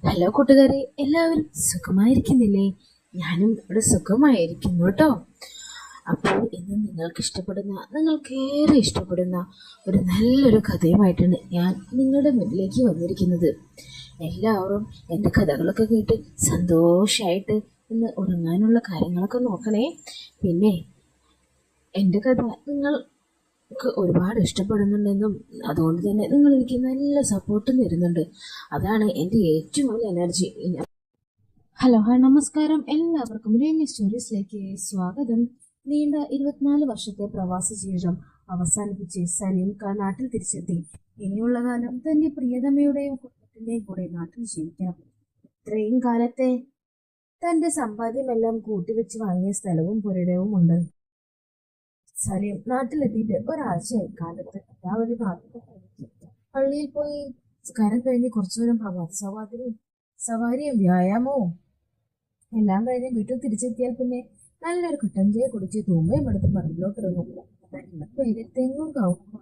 Hello കൂട്ടുകാരെ, എല്ലാവരും സുഖമായിരിക്കുന്നില്ലേ? ഞാനും ഇവിടെ സുഖമായിരിക്കുന്നു കേട്ടോ. അപ്പോൾ ഇന്ന് നിങ്ങൾക്കേറെ ഇഷ്ടപ്പെടുന്ന ഒരു നല്ലൊരു കഥയുമായിട്ടാണ് ഞാൻ നിങ്ങളുടെ മുന്നിലേക്ക് വന്നിരിക്കുന്നത്. എല്ലാവരും എൻ്റെ കഥകളൊക്കെ കേട്ട് സന്തോഷമായിട്ട് ഇന്ന് ഉറങ്ങാനുള്ള കാര്യങ്ങളൊക്കെ നോക്കണേ. പിന്നെ എൻ്റെ കഥ നിങ്ങൾക്ക് ഒരുപാട് ഇഷ്ടപ്പെടുന്നുണ്ടെന്നും അതുകൊണ്ട് തന്നെ നിങ്ങൾ എനിക്ക് നല്ല സപ്പോർട്ടും തരുന്നുണ്ട്. അതാണ് എൻ്റെ ഏറ്റവും വലിയ എനർജി. ഹലോ നമസ്കാരം, എല്ലാവർക്കും രമ്യ സ്റ്റോറീസിലേക്ക് സ്വാഗതം. നീണ്ട 24 വർഷത്തെ പ്രവാസ ജീവിതം അവസാനിപ്പിച്ച് സലീം നാട്ടിൽ തിരിച്ചെത്തി. ഇനിയുള്ള കാലം തന്റെ പ്രിയതമയുടെയും കുടുംബത്തിന്റെയും കൂടെ നാട്ടിൽ ജീവിക്കണം. ഇത്രയും കാലത്തെ തന്റെ സമ്പാദ്യമെല്ലാം കൂട്ടിവെച്ച് വാങ്ങിയ സ്ഥലവും പുരയിടവും ഉണ്ട്. സലീം നാട്ടിലെത്തിയിട്ട് ഒരാഴ്ചയായി. കാലത്ത് എല്ലാവരും പള്ളിയിൽ പോയി കരം കഴിഞ്ഞ് കുറച്ചു നേരം പ്രഭാത സവാരിയും വ്യായാമവും എല്ലാം കഴിഞ്ഞ് വീട്ടിൽ തിരിച്ചെത്തിയാൽ പിന്നെ നല്ലൊരു കട്ടൻ ചായ കുടിച്ച് തൂമ്പയും എടുത്ത് പറമ്പിലോട്ട് ഇറങ്ങും. തെങ്ങും കവുങ്ങും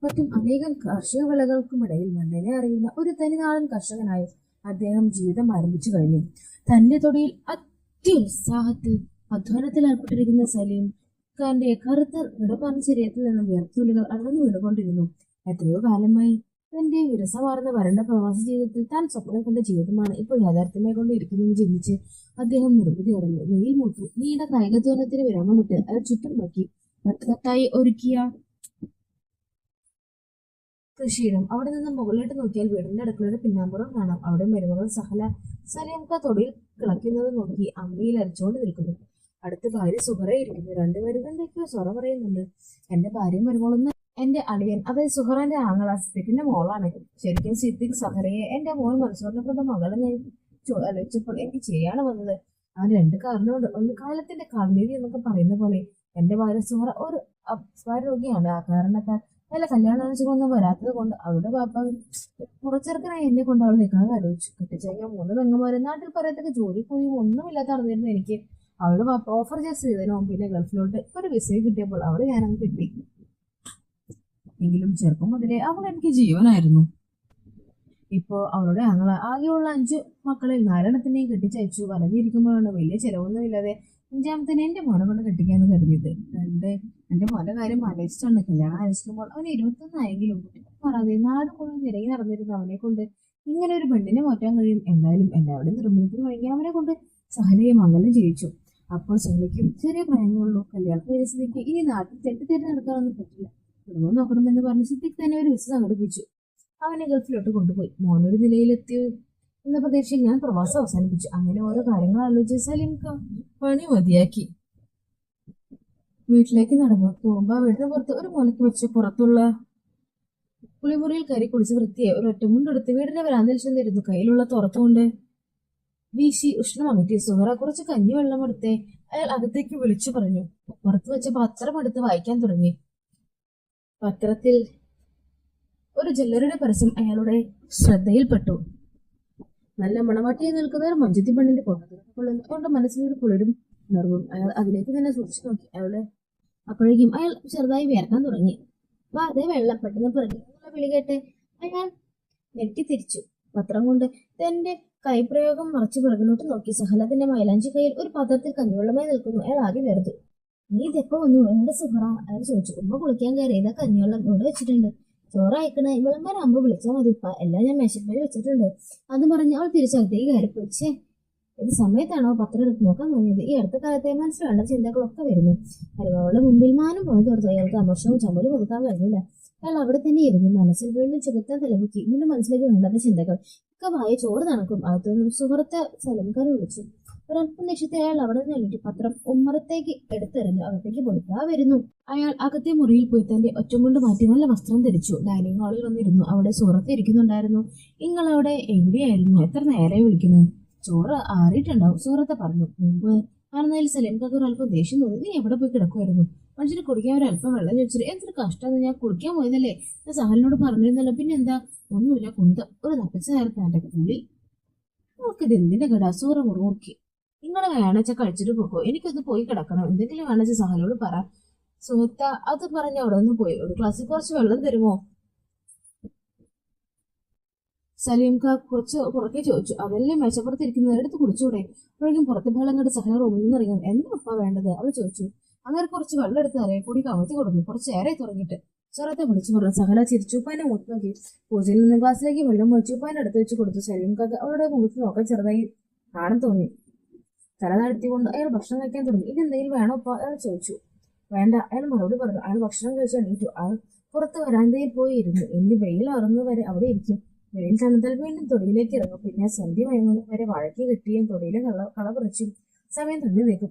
മറ്റും അനേകം കാർഷിക വിളകൾക്കുമിടയിൽ മണ്ണിനെ അറിയുന്ന ഒരു തനിനാടൻ കർഷകനായി അദ്ദേഹം ജീവിതം ആരംഭിച്ചു കഴിഞ്ഞു. തന്റെ തൊടിയിൽ അത്യുത്സാഹത്തിൽ അധ്വാനത്തിൽ ഏർപ്പെട്ടിരിക്കുന്ന സലീം ഖാന്റെ കറുത്ത ഇടപറഞ്ഞ ശരീരത്തിൽ നിന്നും വിയർത്തുള്ളികൾ അടർന്നു വീണുകൊണ്ടിരുന്നു. എത്രയോ കാലമായി തന്റെ വിരസമാർന്ന വരണ്ട പ്രവാസ ജീവിതത്തിൽ താൻ സ്വപ്നം കണ്ട ജീവിതമാണ് ഇപ്പോൾ യാഥാർത്ഥ്യമായി കൊണ്ടിരിക്കുന്നതെന്ന് ചിന്തിച്ച് അദ്ദേഹം നിർബുദ്ധി അടഞ്ഞു. വെയിൽ മൂത്തു. നീണ്ട കായികധ്വാനത്തിന് വിരാമമിട്ട് അയാൾ ചുറ്റും നോക്കി. തട്ടായി ഒരുക്കിയ കൃഷിയിടം. അവിടെ നിന്ന് മുകളിലോട്ട് നോക്കിയാൽ വീടിന്റെ അടുക്കളയുടെ പിന്നാമ്പുറം കാണാം. അവിടെ മരുമകൾ സലീംക തൊടിയിൽ കിളയ്ക്കുന്നത് നോക്കി അമ്മയിൽ അരച്ചുകൊണ്ട് നിൽക്കുന്നു. അടുത്ത് ഭാര്യ സുഹറ ഇരിക്കുന്നു. രണ്ടുപേരും എന്തൊക്കെയോ സ്വറ പറയുന്നുണ്ട്. എന്റെ ഭാര്യയും മരുമകളൊന്നും എന്റെ അളിയൻ, അതായത് സുഹറന്റെ ആങ്ങള സിദ്ദിഖിന്റെ മോളാണ്. ശരിക്കും സിദ്ദിഖ് സഹറയെ എന്റെ മോൾ മനസ്സോറിനെ കൊണ്ട് മകളെ ആലോചിച്ചപ്പോൾ എനിക്ക് ചെയ്യാണ് വന്നത്. ആ രണ്ട് കാരണമുണ്ട്. ഒന്ന്, കാലത്തിന്റെ കാൽനീതി എന്നൊക്കെ പറയുന്ന പോലെ എന്റെ ഭാര്യ സുഹറ ഒരു രോഗിയാണ്. ആ കാരണത്താൽ നല്ല കല്യാണാലോചനയൊന്നും വരാത്തത് കൊണ്ട് അവളുടെ പാപ്പ കുറച്ചെറുക്കനായി എന്നെ കൊണ്ട് അവൾ നിൽക്കാൻ ആലോചിച്ചു. കെട്ടിച്ചേക്കാൻ 3 പെങ്ങന്മാരെ നാട്ടിൽ പറയത്തക്ക ജോലി കൂലിയും ഒന്നുമില്ലാത്ത നടന്നിരുന്നു എനിക്ക്. അവളുടെ പാപ്പ ഓഫർ ചെയ്തതിനോ പിന്നെ ഗൾഫിലോട്ട് ഒരു വിസയും കിട്ടിയപ്പോൾ അവളെ ഞാനങ്ങ് കിട്ടി. എങ്കിലും ചെറുപ്പം മുതലേ അവൾ എനിക്ക് ജീവനായിരുന്നു. ഇപ്പോ അവളുടെ ആകെയുള്ള 5 മക്കളിൽ 4 കെട്ടിച്ചയച്ചു. വലഞ്ഞിരിക്കുമ്പോഴാണ് വലിയ ചെലവൊന്നും ഇല്ലാതെ 5-ാമത്തിന് എന്റെ മോനെ കൊണ്ട് കെട്ടിക്കാന്ന് കരുതിയത്. എന്റെ മോന്റെ കാര്യം ആലോചിച്ചാണ് കല്യാണം ആലോചിക്കുമ്പോൾ അവന് 21 ആയെങ്കിലും മാറാതെ നാട് മുഴുവൻ നിരങ്ങി നടന്നിരുന്ന അവനെ കൊണ്ട് ഇങ്ങനെ ഒരു പെണ്ണിനെ മാറ്റാൻ കഴിയും. എന്തായാലും എല്ലാവരുടെയും നിർബന്ധത്തിന് വഴങ്ങി അവനെ കൊണ്ട് സഹലയെ മംഗലം ചെയ്യിച്ചു. അപ്പോൾ സഹലയ്ക്കും ചെറിയ പ്രായമുള്ളൂ. കല്യാണം പരിസ്ഥിതിക്ക് ഇനി നാട്ടിൽ തെറ്റി നടക്കാനൊന്നും പറ്റില്ല. കുടുംബം നോക്കണമെന്ന് പറഞ്ഞ് സിദ്ദിഖ് തന്നെ ഒരു വിസ സംഘടിപ്പിച്ചു. അവനെ ഗൾഫിലോട്ട് കൊണ്ടുപോയി. മോനൊരു നിലയിലെത്തി എന്ന പ്രതീക്ഷയിൽ ഞാൻ പ്രവാസം അവസാനിപ്പിച്ചു. അങ്ങനെ ഓരോ കാര്യങ്ങൾ ആലോചിച്ച് സലീം പണി മതിയാക്കി വീട്ടിലേക്ക് നടന്നു. തൂമ്പ വീടിന് പുറത്ത് ഒരു മുലയ്ക്ക് വെച്ച് പുറത്തുള്ള കുളിമുറിയിൽ കയറി കുളിച്ച് വൃത്തിയായി ഒരു ഒറ്റമുണ്ടെടുത്ത് വീടിന്റെ വരാന്തയിൽ ചെന്നിരുന്നു. കയ്യിലുള്ള തുറത്തുകൊണ്ട് വീശി ഉഷ്ണമകറ്റി. സുഹറ കുറച്ച് കഞ്ഞിവെള്ളം എടുത്തേ അയാൾ അകത്തേക്ക് വിളിച്ചു പറഞ്ഞു. പുറത്ത് വെച്ച പത്രം എടുത്ത് വായിക്കാൻ തുടങ്ങി. പത്രത്തിൽ ഒരു ജ്വല്ലറിയുടെ പരസ്യം അയാളുടെ ശ്രദ്ധയിൽപ്പെട്ടു. നല്ല മണവാട്ടിയായി നിൽക്കുന്ന ഒരു മഞ്ചത്തി പെണ്ണിന്റെ കൊള്ളുന്നു. അവളുടെ മനസ്സിലൊരു കുളിരും ഉണർവും. അയാൾ അതിലേക്ക് തന്നെ സൂക്ഷിച്ചു നോക്കി. അപ്പോഴേക്കും അയാൾ ചെറുതായി വിയർക്കാൻ തുടങ്ങി. അതേ വെള്ളം പെട്ടെന്ന് പിറകിലുള്ള വിളി കേട്ട് അയാൾ ഞെട്ടിത്തിരിച്ചു. പത്രം കൊണ്ട് തന്റെ കൈപ്രയോഗം മറച്ചു പിറകിലോട്ട് നോക്കി. സഹലത്തിന്റെ മൈലാഞ്ചി കയ്യിൽ ഒരു പാത്രത്തിൽ കഞ്ഞിവെള്ളമായി നിൽക്കുന്നു. അയാൾ ആകെ വെറുതു. നീ ഇതെപ്പോ വന്നു? എന്റെ സുഹറ? അയാൾ ചോദിച്ചു. ഉമ്മ കുളിക്കാൻ കയറിയതാ. കഞ്ഞിവെള്ളം ഇവിടെ വെച്ചിട്ടുണ്ട്. ചോറ് അയക്കണേ. വിളമ്പാനാകുമ്പോ വിളിച്ചാൽ മതി. എല്ലാം ഞാൻ മേശപ്പേര് വെച്ചിട്ടുണ്ട്. അത് പറഞ്ഞ് അവൾ തിരിച്ചകത്തേക്ക് കയറിപ്പോയിച്ചേ. ഇത് സമയത്താണോ പത്രം എടുത്ത് നോക്കാൻ തോന്നിയത്? ഈ അടുത്ത കാലത്തെ മനസ്സിലുള്ള ചിന്തകളൊക്കെ വരുന്നു. മരുമകളുടെ മുമ്പിൽ മാനം പോയി തോർത്തു. അയാൾക്ക് അമർഷവും ചമ്മലും ഒതുക്കാൻ കഴിഞ്ഞില്ല. അയാൾ അവിടെ തന്നെ ഇരുന്നു. മനസ്സിൽ വീണ്ടും ചുമത്താൻ തലമുക്കി. വീണ്ടും മനസ്സിലേക്ക് വേണ്ടാത്ത ചിന്തകൾ ഒക്കെ വായ ചോറ് തണുക്കും. അകത്തുനിന്നും സുഹൃത്തെ സലംകാരെ വിളിച്ചു. ഒരല്പം നിശ്ചയത്തെ അയാൾ അവിടെ നിന്ന് എഴുതി പത്രം ഉമ്മറത്തേക്ക് എടുത്തെറിഞ്ഞു. അകത്തേക്ക് പൊളിക്കാ വരുന്നു. അയാൾ അകത്തെ മുറിയിൽ പോയി തന്റെ ഒറ്റം കൊണ്ട് മാറ്റി നല്ല വസ്ത്രം ധരിച്ചു. ഡൈനിങ് ഹാളിൽ വന്നിരുന്നു. അവിടെ സുഹൃത്ത് ഇരിക്കുന്നുണ്ടായിരുന്നു. നിങ്ങളവിടെ എവിടെയായിരുന്നു? എത്ര നേരെ വിളിക്കുന്നത്? ചോറ് ആറിയിട്ടുണ്ടാവും, സുഹൃത്തെ പറഞ്ഞു. മുമ്പ് ആണെന്നതിൽ സലീംക്ക് ഒരു അല്പം ദേഷ്യം തോന്നി. നീ എവിടെ പോയി കിടക്കുമായിരുന്നു? മനുഷ്യന് കുടിക്കാൻ ഒരു അല്പം വെള്ളം ചോദിച്ചിട്ട് എന്തൊരു കഷ്ടമെന്ന്. ഞാൻ കുളിക്കാൻ പോയതല്ലേ, ഞാൻ സഹലിനോട് പറഞ്ഞിരുന്നല്ലോ. പിന്നെ എന്താ? ഒന്നുമില്ല, കുന്തം. ഒരു നപ്പിച്ച നേരത്തെ എന്റെ പുള്ളി. നമുക്കിത് എന്തിന്റെ കട? സൂറ മുറുമുറുക്കി. നിങ്ങൾ വേണച്ച കഴിച്ചിട്ട് പോക്കോ, എനിക്കൊന്ന് പോയി കിടക്കണം. എന്തെങ്കിലും വേണച്ച സഹലോട് പറ. സുഹൃത്ത അത് പറഞ്ഞ അവിടെ നിന്ന് പോയി. ഒരു ഗ്ലാസ്സിൽ കുറച്ച് വെള്ളം തരുമോ? സലീംക കുറച്ച് പുറകെ ചോദിച്ചു. അതല്ലേ മേശപ്പുറത്തിരിക്കുന്നത്, എടുത്ത് കുടിച്ചൂടെ? അപ്പോഴേക്കും പുറത്തെ ബഹളം കണ്ട് സഹല റൂമിൽ നിന്ന് ഇറങ്ങി. എന്താ ഉപ്പ വേണ്ടത്? അവൾ ചോദിച്ചു. അങ്ങനെ കുറച്ച് വെള്ളം എടുത്ത് തലയിൽ കൂടി കമഴ്ത്തി കൊടുക്കും. കുറച്ചേറെ തുടങ്ങിയിട്ട് സ്വരത്തെ വിളിച്ചു പറഞ്ഞു. സഹല ചിരിച്ചു. ഉപ്പാനെ മുഖത്ത് നോക്കി. പൂജയിൽ നിന്ന് ഗ്ലാസ്സിലേക്ക് വെള്ളം ഒഴിച്ചു ഉപ്പാന്റെ അടുത്ത് വെച്ച് കൊടുത്തു. സലീംകാക്ക് അവളുടെ മുഖത്ത് നോക്കാൻ ചെറുതായി നാണം തോന്നി. തല താഴ്ത്തിക്കൊണ്ട് അയാൾ ഭക്ഷണം കഴിക്കാൻ തുടങ്ങി. ഇനി എന്തെങ്കിലും വേണോ ഉപ്പ? അയാൾ ചോദിച്ചു. വേണ്ട, അയാൾ മറുപടി പറഞ്ഞു. അയാൾ ഭക്ഷണം കഴിച്ചു എണീറ്റു. അയാൾ പുറത്ത് വരാന്തയിൽ പോയി ഇരുന്നു. ഇനി വെയിൽ അറുന്നവരെ അവിടെ ഇരിക്കും. വെയിൽ തണുത്താൽ വീണ്ടും തൊടിയിലേക്ക് ഇറങ്ങും. പിന്നെ സന്ധ്യ മയങ്ങും വരെ വഴക്കി കെട്ടിയും തൊടിയിലെ കള പറിച്ചും സമയം തള്ളി നീക്കും.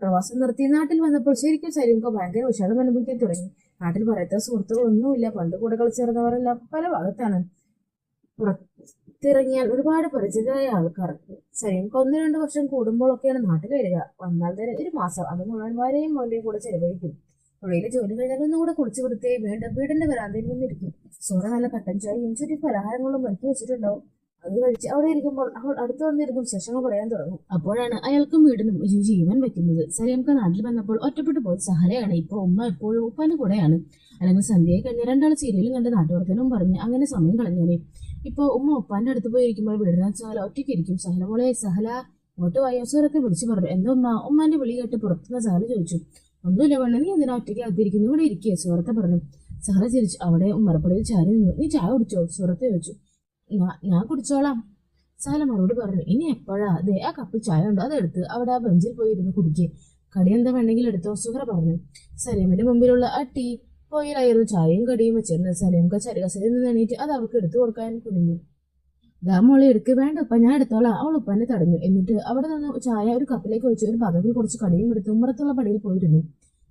പ്രവാസം നിർത്തി നാട്ടിൽ വന്നപ്പോൾ ശരിക്കും സലീംക ഭയങ്കര വിഷാദം അനുഭവിക്കാൻ തുടങ്ങി. നാട്ടിൽ പറയാത്ത സുഹൃത്തുക്കളൊന്നുമില്ല. പണ്ട് കൂടെ കളിച്ചേർന്നവരെല്ലാം പല ഭാഗത്താണ്. പുറത്തിറങ്ങിയാൽ ഒരുപാട് പരിചിതരായ ആൾക്കാർ. സലീംക 1-2 വർഷം കൂടുമ്പോഴൊക്കെയാണ് നാട്ടിൽ വരിക. വന്നാൽ തന്നെ ഒരു മാസം അത് മുഴുവൻ ഭാര്യയും മോന്റെയും കൂടെ ചെലവഴിക്കും. പുഴയിലെ ജോലി കഴിഞ്ഞാൽ ഒന്നുകൂടെ കുളിച്ചു വൃത്തിയെ വീണ്ടും വീടിന്റെ വരാന്തയിൽ നിന്നിരിക്കും. സോറ നല്ല കട്ടൻ ചായയും ചെറിയ പലഹാരങ്ങളും ഒരുക്കി വെച്ചിട്ടുണ്ടാവും. അത് കഴിച്ച് അവിടെ ഇരിക്കുമ്പോൾ അവൾ അടുത്ത് വന്നിരിക്കും വിശേഷങ്ങൾ പറയാൻ തുടങ്ങും. അപ്പോഴാണ് അയാൾക്കും വീടിനും ജീവൻ വെക്കുന്നത്. സലീംക നാട്ടിൽ വന്നപ്പോൾ ഒറ്റപ്പെട്ടു പോയി സഹലയാണ്. ഇപ്പൊ ഉമ്മ എപ്പോഴും ഉപ്പാന്റെ കൂടെയാണ്. അല്ലെങ്കിൽ സന്ധ്യയെ കഴിഞ്ഞ് 2 ആൾ സീരിയലും കണ്ട് നാട്ടുവർത്തനവും പറഞ്ഞ് അങ്ങനെ സമയം കളഞ്ഞാലേ. ഇപ്പൊ ഉമ്മ ഉപ്പാന്റെ അടുത്ത് പോയിരിക്കുമ്പോൾ വീടിനാ സഹല ഒറ്റയ്ക്കിരിക്കും. സഹല മോളെ, സഹല ഇങ്ങോട്ട് വായോ, സ്വരത്തെ വിളിച്ചു പറഞ്ഞു. എന്താ ഉമ്മ? ഉമ്മാന്റെ വിളി കേട്ട് പുറത്തുനിന്ന് സഹല ചോദിച്ചു. ഒന്നുമില്ല വേണ്ട, നീ എന്തിനാ ഒറ്റയ്ക്ക് അകത്തിരിക്കുന്നു? ഇവിടെ ഇരിക്കുക, സുഹൃത്തെ പറഞ്ഞു. സഹല ചിരിച്ചു. അവിടെ ഉമ്മറപ്പടിയിൽ ചാരി നിന്നു. നീ ചായ കുടിച്ചോ? സുഹൃത്തെ ചോദിച്ചു. ഞാൻ കുടിച്ചോളാം, സഹല മറുപടി പറഞ്ഞു. ഇനി എപ്പോഴാ? അതെ, ആ കപ്പിൽ ചായ ഉണ്ട്, അതെടുത്ത് അവിടെ ആ ബെഞ്ചിൽ പോയി ഇരുന്ന് കുടിക്കുക. കടി എന്താ വേണമെങ്കിൽ എടുത്തോ, സുഹറ പറഞ്ഞു. സലീമിന്റെ മുമ്പിലുള്ള ആ ടീ പോയിലായിരുന്നു ചായയും കടിയും വെച്ചിരുന്നത്. സലീംക ചരികസയിൽ നിന്ന് എണീറ്റ് അത് അവൾക്ക് എടുത്തു കൊടുക്കാൻ കുനിഞ്ഞു. ദാ മോളെ എടുക്ക്. വേണ്ട ഉപ്പ, ഞാൻ എടുത്തോളാം, അവൾ ഉപ്പാനെ തടഞ്ഞു. എന്നിട്ട് അവിടെ നിന്ന് ചായ ഒരു കപ്പിലേക്ക് ഒഴിച്ച് ഒരു പാത്രത്തിൽ കുറച്ച് കടിയും എടുത്ത് ഉമ്മറത്തുള്ള പടിയിൽ പോയിരുന്നു.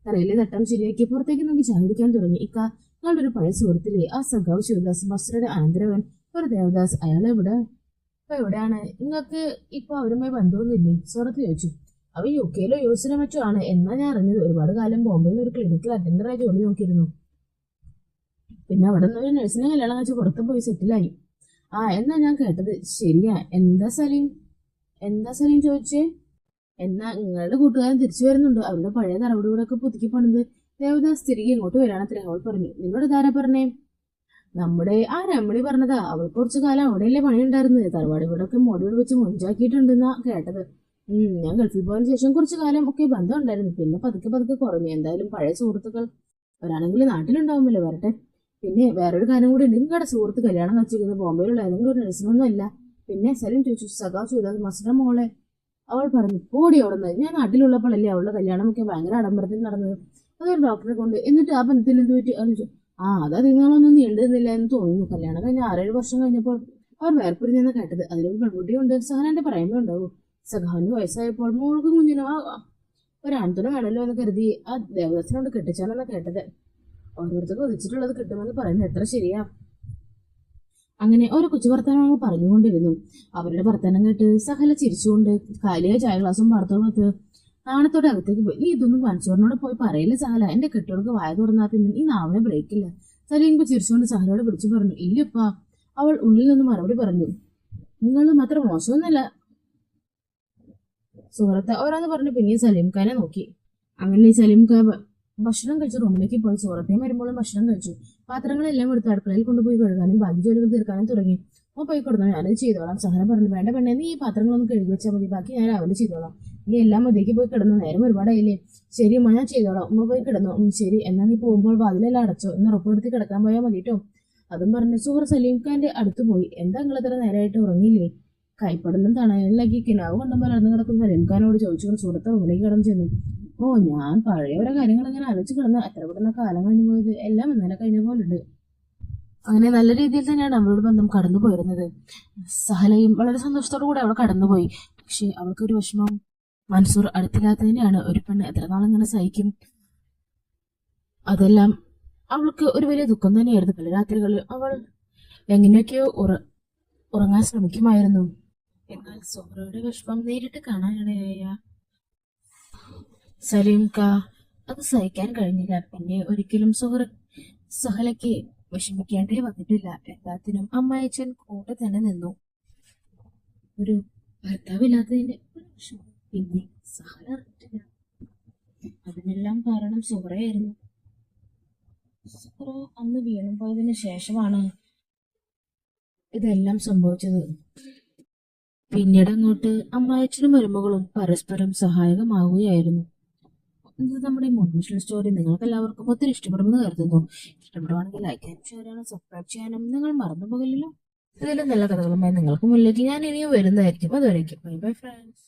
തറയിലെ തട്ടം ശരിയാക്കി പുറത്തേക്ക് നോക്കി ചായ കുടിക്കാൻ തുടങ്ങി. ഇക്ക, ഞങ്ങളുടെ ഒരു പഴയ സുഹൃത്തിലെ ആ സഖാവ് ശിവദാസ്, ബസ്രയുടെ അനന്തരവൻ, ഒരു ദേവദാസ്, അയാൾ എവിടെയാണ്? നിങ്ങൾക്ക് ഇപ്പൊ അവരുമായി ബന്ധമൊന്നുമില്ലേ? സുഹൃത്ത് ചോദിച്ചു. അവ UK-ലോ US-ലോ മറ്റോ ആണ് എന്നാ ഞാൻ അറിഞ്ഞത്. ഒരുപാട് കാലം ബോംബെയിൽ ഒരു ക്ലിനിക്കിൽ അറ്റൻഡറായി ജോലി നോക്കിയിരുന്നു. പിന്നെ അവിടെ നിന്ന് ഒരു നഴ്സിനെ കല്യാണം കഴിച്ച് പുറത്ത് പോയി സെറ്റിലായി. ആ എന്നാ ഞാൻ കേട്ടത് ശരിയാ. എന്താ സലീം ചോദിച്ചേ? എന്നാ നിങ്ങളുടെ കൂട്ടുകാരൻ തിരിച്ചു വരുന്നുണ്ട്. അവരുടെ പഴയ തറവാട് വീടൊക്കെ പുതുക്കി പണിത് ദേവദാസ് തിരികെ ഇങ്ങോട്ട് വരാണത്രേ. അവൾ പറഞ്ഞു. നിങ്ങളുടെ ധാര പറഞ്ഞേ? നമ്മുടെ ആ രമണി പറഞ്ഞതാ. അവൾക്ക് കുറച്ചു കാലം അവിടെയല്ലേ പണിയുണ്ടായിരുന്നത്. തറവാട് വീടൊക്കെ മോടിയോട് വെച്ച് മുഞ്ചാക്കിയിട്ടുണ്ടെന്നാ കേട്ടത്. ഞാൻ ഗൾഫിൽ പോയതിനു ശേഷം കുറച്ചു കാലം ഒക്കെ ബന്ധം ഉണ്ടായിരുന്നു. പിന്നെ പതുക്കെ കുറഞ്ഞു. എന്തായാലും പഴയ സുഹൃത്തുക്കൾ ഒരാണെങ്കിൽ നാട്ടിലുണ്ടാവുമല്ലോ, വരട്ടെ. പിന്നെ വേറൊരു കാര്യം കൂടി ഉണ്ട്. നിങ്ങളുടെ സുഹൃത്ത് കല്യാണം വെച്ചിരിക്കുന്നത് ബോംബെയിലുള്ള ഏതെങ്കിലും ഒരു നഴ്സിനൊന്നും അല്ല. പിന്നെ സലീം ചോദിച്ചു. സഖാവ് ചെയ്തത് മസ്ര മോളെ? അവൾ പറഞ്ഞു. പോടി അവിടുന്ന്. ഞാൻ നാട്ടിലുള്ളപ്പോഴല്ലേ അവളുടെ കല്യാണമൊക്കെ ഭയങ്കര ആഡംബരത്തിൽ നടന്നത്. അതൊരു ഡോക്ടറെ കൊണ്ട്. എന്നിട്ട് ആ ബന്ധത്തിൽ എന്ത് പറ്റി? ആലോചിച്ചു. അത് നിങ്ങളൊന്നും നീണ്ടുന്നില്ല എന്ന് തോന്നുന്നു. കല്യാണം കഴിഞ്ഞ 6-7 വർഷം കഴിഞ്ഞപ്പോൾ അവർ വേർപിരിഞ്ഞെന്ന് കേട്ടത്. അതിലൊരു പെൺകുട്ടിയുണ്ട്. സഹനന്റെ പറയുമ്പോൾ ഉണ്ടാവും. സഖാവിന് വയസ്സായപ്പോൾ മോൾക്കും കുഞ്ഞിനും ഒരു ആൺതുണ വേണമല്ലോ എന്ന് കരുതി ആ ദേവദാസിനോട് കെട്ടിച്ചാണെന്ന് കേട്ടത്. ഓരോരുത്തർക്ക് ഒതിച്ചിട്ടുള്ളത് കിട്ടുമെന്ന് പറയുന്നത് എത്ര ശരിയാ? അങ്ങനെ ഓരോ കൊച്ചു വർത്തമാനങ്ങൾ പറഞ്ഞുകൊണ്ടിരുന്നു. അവരുടെ വർത്തമാനം കേട്ട് സഹല ചിരിച്ചുകൊണ്ട് കാലിയായ ചായ ഗ്ലാസും വാർത്തകത്ത് നാണത്തോടെ അകത്തേക്ക് പോയി. നീ ഇതൊന്നും വൻസോറിനോട് പോയി പറയില്ല സഹല. എന്റെ കെട്ടുകൾക്ക് വായ തുറന്നാ പിന്നെ ഈ നാവിനെ ബ്രേക്കില്ല. സലീംക്ക് ചിരിച്ചുകൊണ്ട് സഹലയോട് വിളിച്ചു പറഞ്ഞു. ഇല്ലപ്പാ, അവൾ ഉള്ളിൽ നിന്ന് മറുപടി പറഞ്ഞു. നിങ്ങൾ മാത്രം മോശമൊന്നുമല്ല സുഹൃത്ത്, ഓരോന്ന് പറഞ്ഞു. പിന്നെയും സലീംഖാനെ നോക്കി. അങ്ങനെ സലീംഖാൻ ഭക്ഷണം കഴിച്ച് റൂമിലേക്ക് പോയി. സുഹൃത്തേയും വരുമ്പോഴും ഭക്ഷണം കഴിച്ചു. പാത്രങ്ങളെല്ലാം എടുത്ത് അടുക്കളയിൽ കൊണ്ടുപോയി കഴുകാനും ബാക്കി ജോലികൾ തീർക്കാനും തുടങ്ങി. ഓ പോയി കൊടുത്തു, ഞാനത് ചെയ്തോളാം. സഹന പറഞ്ഞു. വേണ്ട പെണ്ണെ, നീ ഈ പാത്രങ്ങളൊന്നും കഴുകി വെച്ചാൽ മതി, ബാക്കി ഞാൻ രാവിലെ ചെയ്തോളാം. നീ എല്ലാം മതിയേക്ക് പോയി കിടന്നു, നേരം ഒരുപാടായില്ലേ? ശരി ഉമ്മ, ഞാൻ ചെയ്തോളാം. ഉമ്മ പോയി കിടന്നു. ശരി, എന്നാ നീ പോകുമ്പോൾ വാതിലെല്ലാം അടച്ചോ, എന്ന് ഉറപ്പെടുത്തി കിടക്കാൻ പോയാൽ മതിട്ടോ. അതും പറഞ്ഞ് സുഹൃ സലീംഖാന്റെ അടുത്ത് പോയി. എന്താ നിങ്ങൾ ഇത്ര നേരമായിട്ട് ഉറങ്ങിയില്ലേ? കൈപ്പടലും തണലിലാക്കി കിനാവ് കൊണ്ടും പലർന്നു കിടക്കുന്ന സലീംഖാനോട് ചോദിച്ചുകൊണ്ട് സുഹൃത്ത് റൂമിലേക്ക് കടന്നു ചെന്നു. ഓ, ഞാൻ പഴയ ഓരോ കാര്യങ്ങൾ ഇങ്ങനെ ആലോചിച്ച് കിടന്ന് എത്ര പെട്ടെന്ന് കാലം കഴിഞ്ഞു പോയത്. എല്ലാം ഇന്നലെ കഴിഞ്ഞ പോലുണ്ട്. അങ്ങനെ നല്ല രീതിയിൽ തന്നെയാണ് അവളുടെ ബന്ധം കടന്നു പോയിരുന്നത്. സഹലയും വളരെ സന്തോഷത്തോടു കൂടെ അവൾ കടന്നുപോയി. പക്ഷെ അവൾക്കൊരു വിഷമം. മൻസൂർ അടുത്തില്ലാത്തതിനെയാണ്. ഒരു പെണ്ണ് എത്ര നാളിങ്ങനെ സഹിക്കും? അതെല്ലാം അവൾക്ക് ഒരു വലിയ ദുഃഖം തന്നെയായിരുന്നു. പല രാത്രികളിൽ അവൾ എങ്ങനെയൊക്കെയോ ഉറങ്ങാൻ ശ്രമിക്കുമായിരുന്നു. എന്നാൽ സുഹറയുടെ വിഷമം നേരിട്ട് കാണാനിടയായ സലീംക അത് സഹിക്കാൻ കഴിഞ്ഞില്ല. പിന്നെ ഒരിക്കലും സഹലയ്ക്ക് വിഷമിക്കേണ്ടി വന്നിട്ടില്ല. എല്ലാത്തിനും അമ്മായച്ചൻ കൂടെ തന്നെ നിന്നു. ഒരു ഭർത്താവില്ലാത്തതിന്റെ ഒരു വിഷമം പിന്നെ സഹല അറിഞ്ഞിട്ടില്ല. അതിനെല്ലാം കാരണം സുഹറയായിരുന്നു. സുഹറ അന്ന് വീണുപോയതിനു ശേഷമാണ് ഇതെല്ലാം സംഭവിച്ചത്. പിന്നീട് അങ്ങോട്ട് അമ്മായച്ചനും മരുമകളും പരസ്പരം സഹായകമാവുകയായിരുന്നു. ഇത് നമ്മുടെ മോട്ടിവേഷണൽ സ്റ്റോറി നിങ്ങൾക്ക് എല്ലാവർക്കും ഒത്തിരി ഇഷ്ടപ്പെടുമെന്ന് കരുതുന്നു. ഇഷ്ടപ്പെടുവാണെങ്കിൽ ലൈക്ക് ചെയ്യാനും ഷെയർ ചെയ്യാനും സബ്സ്ക്രൈബ് ചെയ്യാനും നിങ്ങൾ മറന്നു പോകില്ലല്ലോ. ഇതിലും നല്ല കഥകളുമായി നിങ്ങൾക്ക് മുന്നിലേക്ക് ഞാൻ ഇനിയും വരുന്നതായിരിക്കും. അതുവരേക്കും ബൈ ബൈ ഫ്രണ്ട്സ്.